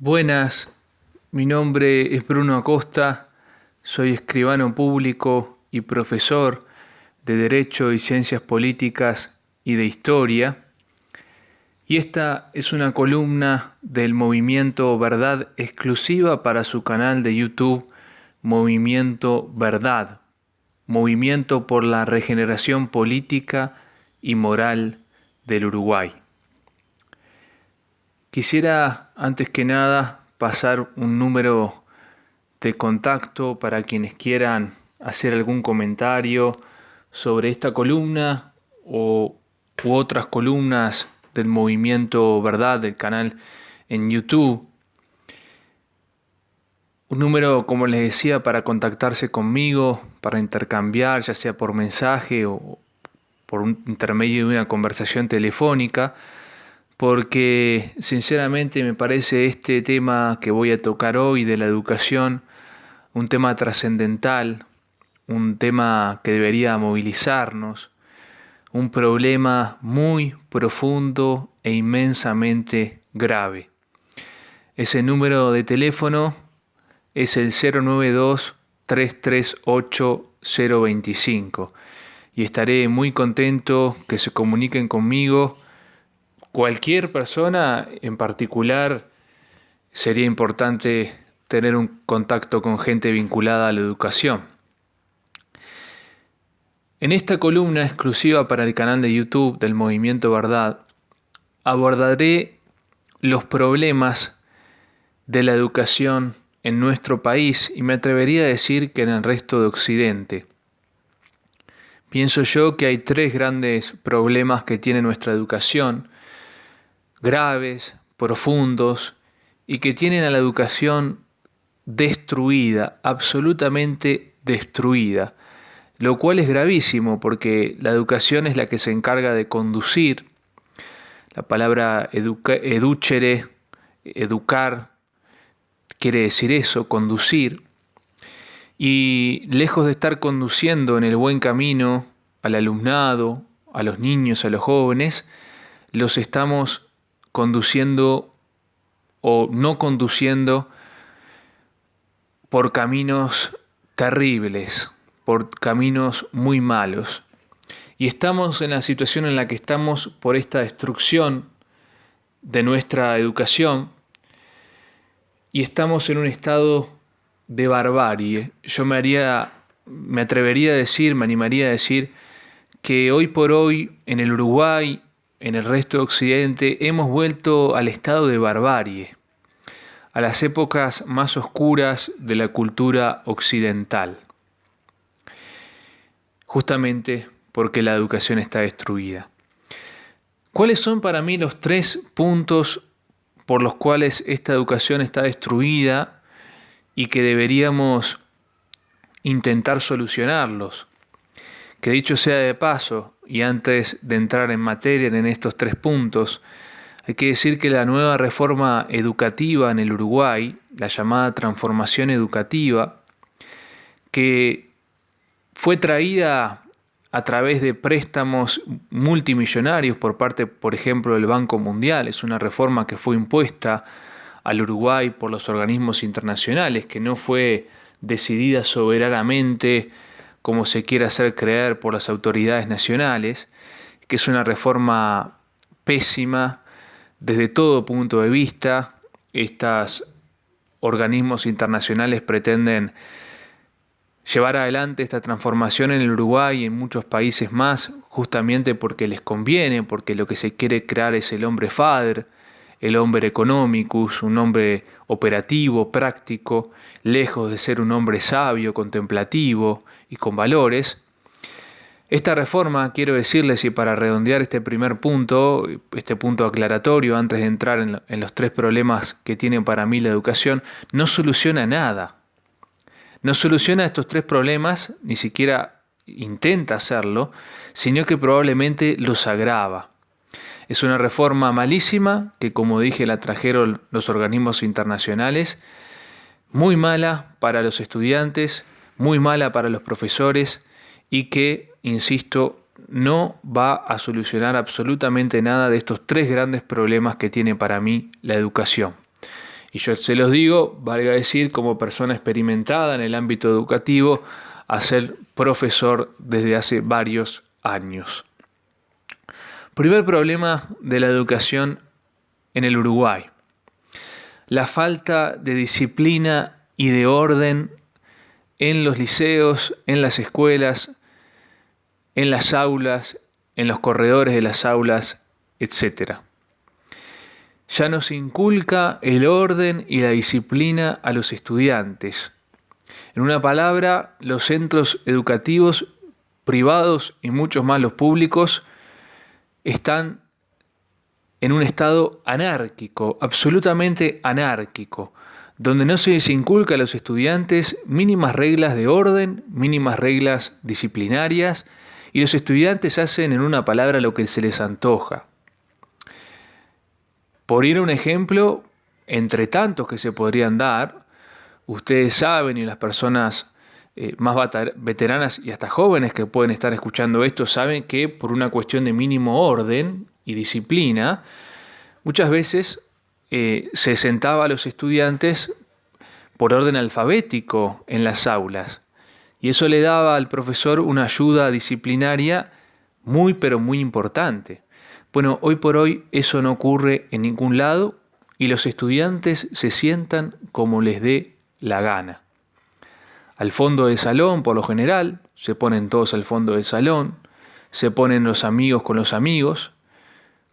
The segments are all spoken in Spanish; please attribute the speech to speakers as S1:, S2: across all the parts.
S1: Buenas, mi nombre es Bruno Acosta, soy escribano público y profesor de Derecho y Ciencias Políticas y de Historia, y esta es una columna del movimiento Verdad exclusiva para su canal de YouTube Movimiento Verdad, Movimiento por la Regeneración Política y Moral del Uruguay. Quisiera, antes que nada, pasar un número de contacto para quienes quieran hacer algún comentario sobre esta columna u otras columnas del Movimiento Verdad del canal en YouTube. Un número, como les decía, para contactarse conmigo, para intercambiar, ya sea por mensaje o por un intermedio de una conversación telefónica, porque sinceramente me parece este tema que voy a tocar hoy de la educación un tema trascendental, un tema que debería movilizarnos, un problema muy profundo e inmensamente grave. Ese número de teléfono es el 092-338-025 y estaré muy contento que se comuniquen conmigo. Cualquier persona en particular, sería importante tener un contacto con gente vinculada a la educación. En esta columna exclusiva para el canal de YouTube del Movimiento Verdad, abordaré los problemas de la educación en nuestro país y me atrevería a decir que en el resto de Occidente. Pienso yo que hay tres grandes problemas que tiene nuestra educación, graves, profundos, y que tienen a la educación destruida, absolutamente destruida, lo cual es gravísimo porque la educación es la que se encarga de conducir. La palabra educere, educar, quiere decir eso, conducir, y lejos de estar conduciendo en el buen camino al alumnado, a los niños, a los jóvenes, los estamos conduciendo o no conduciendo por caminos terribles, por caminos muy malos. Y estamos en la situación en la que estamos por esta destrucción de nuestra educación y estamos en un estado de barbarie. Yo me animaría a decir que hoy por hoy en el Uruguay, en el resto de Occidente, hemos vuelto al estado de barbarie, a las épocas más oscuras de la cultura occidental, justamente porque la educación está destruida. ¿Cuáles son para mí los tres puntos por los cuales esta educación está destruida y que deberíamos intentar solucionarlos? Que dicho sea de paso, y antes de entrar en materia en estos tres puntos, hay que decir que la nueva reforma educativa en el Uruguay, la llamada transformación educativa, que fue traída a través de préstamos multimillonarios por parte, por ejemplo, del Banco Mundial, es una reforma que fue impuesta al Uruguay por los organismos internacionales, que no fue decidida soberanamente como se quiere hacer creer por las autoridades nacionales, que es una reforma pésima desde todo punto de vista. Estos organismos internacionales pretenden llevar adelante esta transformación en el Uruguay y en muchos países más, justamente porque les conviene, porque lo que se quiere crear es el hombre fader, el hombre economicus, un hombre operativo, práctico, lejos de ser un hombre sabio, contemplativo y con valores. Esta reforma, quiero decirles, y para redondear este primer punto, este punto aclaratorio antes de entrar en los tres problemas que tiene para mí la educación, no soluciona nada. No soluciona estos tres problemas, ni siquiera intenta hacerlo, sino que probablemente los agrava. Es una reforma malísima que, como dije, la trajeron los organismos internacionales, muy mala para los estudiantes, muy mala para los profesores y que, insisto, no va a solucionar absolutamente nada de estos tres grandes problemas que tiene para mí la educación. Y yo se los digo, valga decir, como persona experimentada en el ámbito educativo, a ser profesor desde hace varios años. Primer problema de la educación en el Uruguay: la falta de disciplina y de orden en los liceos, en las escuelas, en las aulas, en los corredores de las aulas, etc. Ya no se inculca el orden y la disciplina a los estudiantes. En una palabra, los centros educativos privados y muchos más los públicos están en un estado anárquico, absolutamente anárquico, donde no se les inculca a los estudiantes mínimas reglas de orden, mínimas reglas disciplinarias, y los estudiantes hacen, en una palabra, lo que se les antoja. Por ir a un ejemplo, entre tantos que se podrían dar, ustedes saben, y las personas más veteranas y hasta jóvenes que pueden estar escuchando esto saben que por una cuestión de mínimo orden y disciplina, muchas veces se sentaba a los estudiantes por orden alfabético en las aulas, y eso le daba al profesor una ayuda disciplinaria muy pero muy importante. Bueno, hoy por hoy eso no ocurre en ningún lado y los estudiantes se sientan como les dé la gana. Al fondo del salón, por lo general, se ponen todos al fondo del salón, se ponen los amigos con los amigos,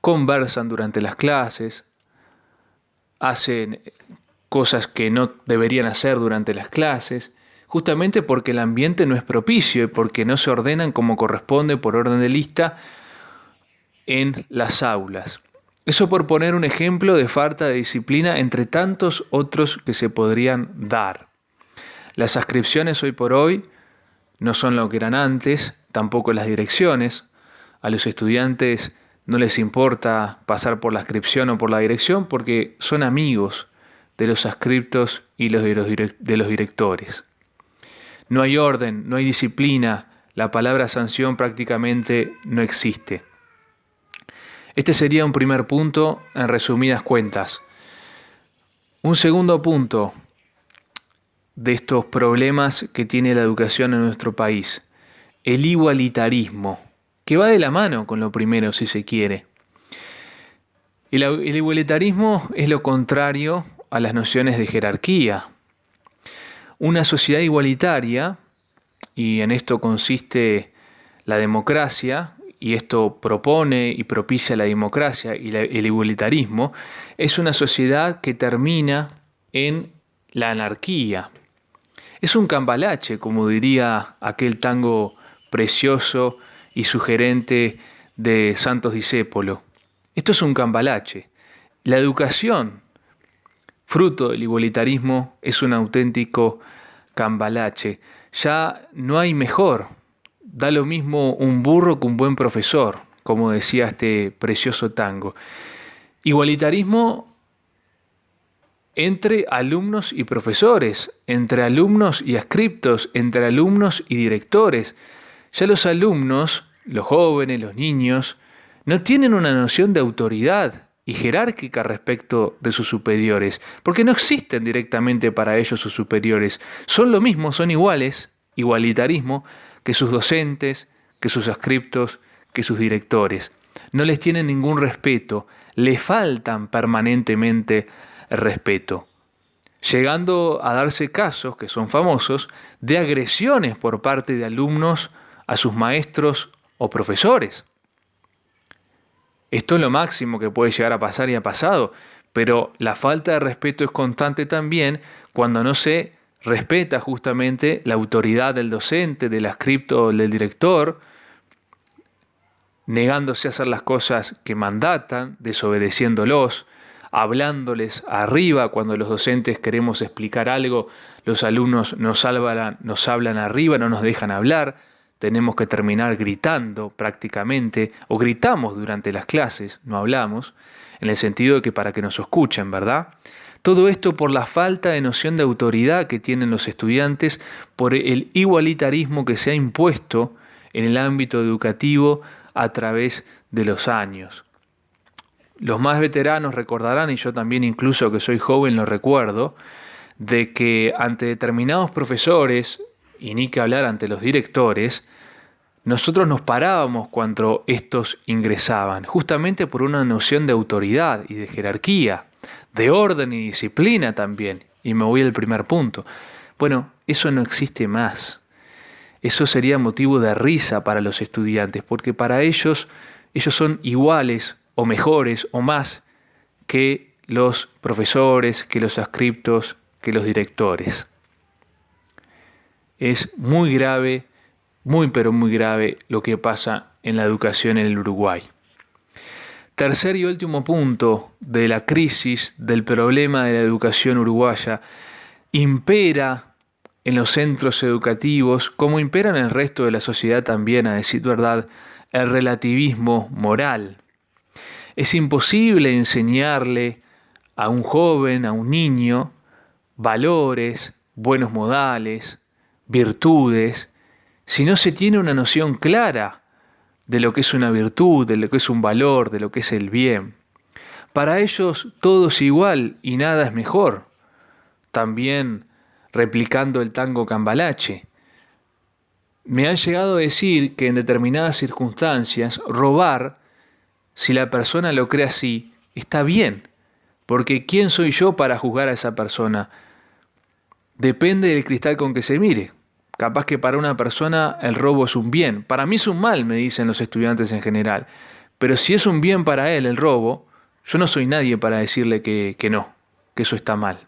S1: conversan durante las clases, hacen cosas que no deberían hacer durante las clases, justamente porque el ambiente no es propicio y porque no se ordenan como corresponde por orden de lista en las aulas. Eso por poner un ejemplo de falta de disciplina entre tantos otros que se podrían dar. Las adscripciones hoy por hoy no son lo que eran antes, tampoco las direcciones. A los estudiantes no les importa pasar por la adscripción o por la dirección porque son amigos de los adscriptos y de los directores. No hay orden, no hay disciplina, la palabra sanción prácticamente no existe. Este sería un primer punto en resumidas cuentas. Un segundo punto de estos problemas que tiene la educación en nuestro país: el igualitarismo, que va de la mano con lo primero si se quiere. El igualitarismo es lo contrario a las nociones de jerarquía. Una sociedad igualitaria, y en esto consiste la democracia, y esto propone y propicia la democracia y el igualitarismo, es una sociedad que termina en la anarquía. Es un cambalache, como diría aquel tango precioso y sugerente de Santos Discépolo. Esto es un cambalache. La educación, fruto del igualitarismo, es un auténtico cambalache. Ya no hay mejor. Da lo mismo un burro que un buen profesor, como decía este precioso tango. Igualitarismo entre alumnos y profesores, entre alumnos y adscriptos, entre alumnos y directores. Ya los alumnos, los jóvenes, los niños, no tienen una noción de autoridad y jerárquica respecto de sus superiores, porque no existen directamente para ellos sus superiores. Son lo mismo, son iguales, igualitarismo, que sus docentes, que sus adscriptos, que sus directores. No les tienen ningún respeto, les faltan permanentemente respeto, llegando a darse casos, que son famosos, de agresiones por parte de alumnos a sus maestros o profesores. Esto es lo máximo que puede llegar a pasar y ha pasado, pero la falta de respeto es constante también cuando no se respeta justamente la autoridad del docente, del adscripto o del director, negándose a hacer las cosas que mandatan, desobedeciéndolos, hablándoles arriba. Cuando los docentes queremos explicar algo, los alumnos nos hablan arriba, no nos dejan hablar. Tenemos que terminar gritando prácticamente, o gritamos durante las clases, no hablamos, en el sentido de que para que nos escuchen, ¿verdad? Todo esto por la falta de noción de autoridad que tienen los estudiantes, por el igualitarismo que se ha impuesto en el ámbito educativo a través de los años. los más veteranos recordarán, y yo también incluso que soy joven lo recuerdo, de que ante determinados profesores, y ni que hablar ante los directores, nosotros nos parábamos cuando estos ingresaban, justamente por una noción de autoridad y de jerarquía, de orden y disciplina también. Y me voy al primer punto. Bueno, eso no existe más. Eso sería motivo de risa para los estudiantes, porque para ellos son iguales o mejores o más que los profesores, que los adscriptos, que los directores. Es muy grave, muy pero muy grave lo que pasa en la educación en el Uruguay. Tercer y último punto de la crisis, del problema de la educación uruguaya, impera en los centros educativos, como impera en el resto de la sociedad también, a decir verdad, el relativismo moral. Es imposible enseñarle a un joven, a un niño, valores, buenos modales, virtudes, si no se tiene una noción clara de lo que es una virtud, de lo que es un valor, de lo que es el bien. Para ellos todo es igual y nada es mejor. También replicando el tango cambalache. Me han llegado a decir que en determinadas circunstancias robar, si la persona lo cree así, está bien, porque ¿quién soy yo para juzgar a esa persona? Depende del cristal con que se mire. Capaz que para una persona el robo es un bien. Para mí es un mal, me dicen los estudiantes en general. Pero si es un bien para él el robo, yo no soy nadie para decirle que no, que eso está mal.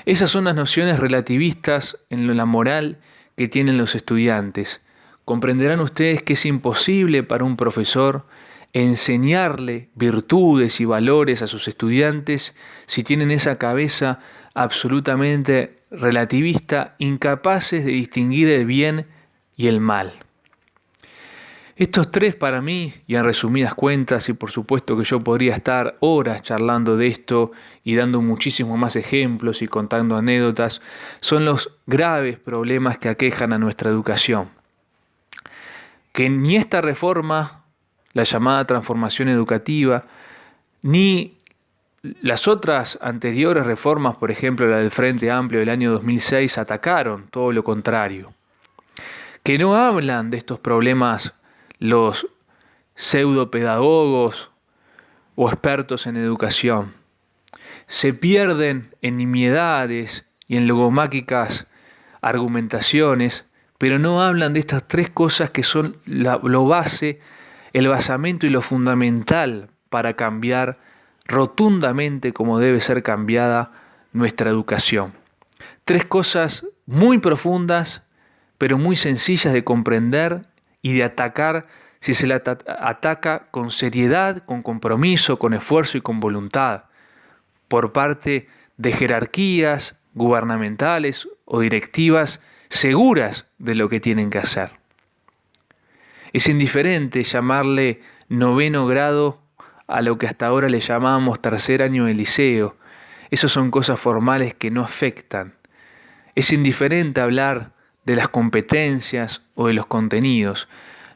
S1: Esas son las nociones relativistas en la moral que tienen los estudiantes. Comprenderán ustedes que es imposible para un profesor enseñarle virtudes y valores a sus estudiantes si tienen esa cabeza absolutamente relativista, incapaces de distinguir el bien y el mal. Estos tres para mí, y en resumidas cuentas, y por supuesto que yo podría estar horas charlando de esto y dando muchísimos más ejemplos y contando anécdotas, son los graves problemas que aquejan a nuestra educación. Que ni esta reforma, la llamada transformación educativa, ni las otras anteriores reformas, por ejemplo la del Frente Amplio del año 2006, atacaron, todo lo contrario. Que no hablan de estos problemas los pseudopedagogos o expertos en educación. Se pierden en nimiedades y en logomáquicas argumentaciones, pero no hablan de estas tres cosas que son lo base, el basamento y lo fundamental para cambiar rotundamente como debe ser cambiada nuestra educación. Tres cosas muy profundas, pero muy sencillas de comprender y de atacar si se la ataca con seriedad, con compromiso, con esfuerzo y con voluntad, por parte de jerarquías gubernamentales o directivas seguras de lo que tienen que hacer. Es indiferente llamarle 9º grado a lo que hasta ahora le llamábamos 3er año de liceo. Esas son cosas formales que no afectan. Es indiferente hablar de las competencias o de los contenidos.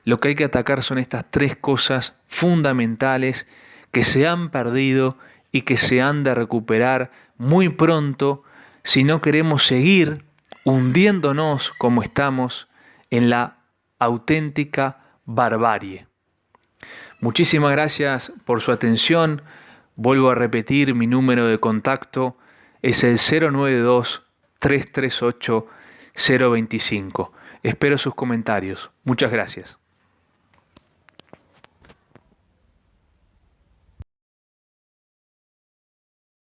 S1: Lo que hay que atacar son estas tres cosas fundamentales que se han perdido y que se han de recuperar muy pronto si no queremos seguir hundiéndonos como estamos en la auténtica barbarie. Muchísimas gracias por su atención. Vuelvo a repetir, mi número de contacto es el 092-338-025. Espero sus comentarios. Muchas gracias.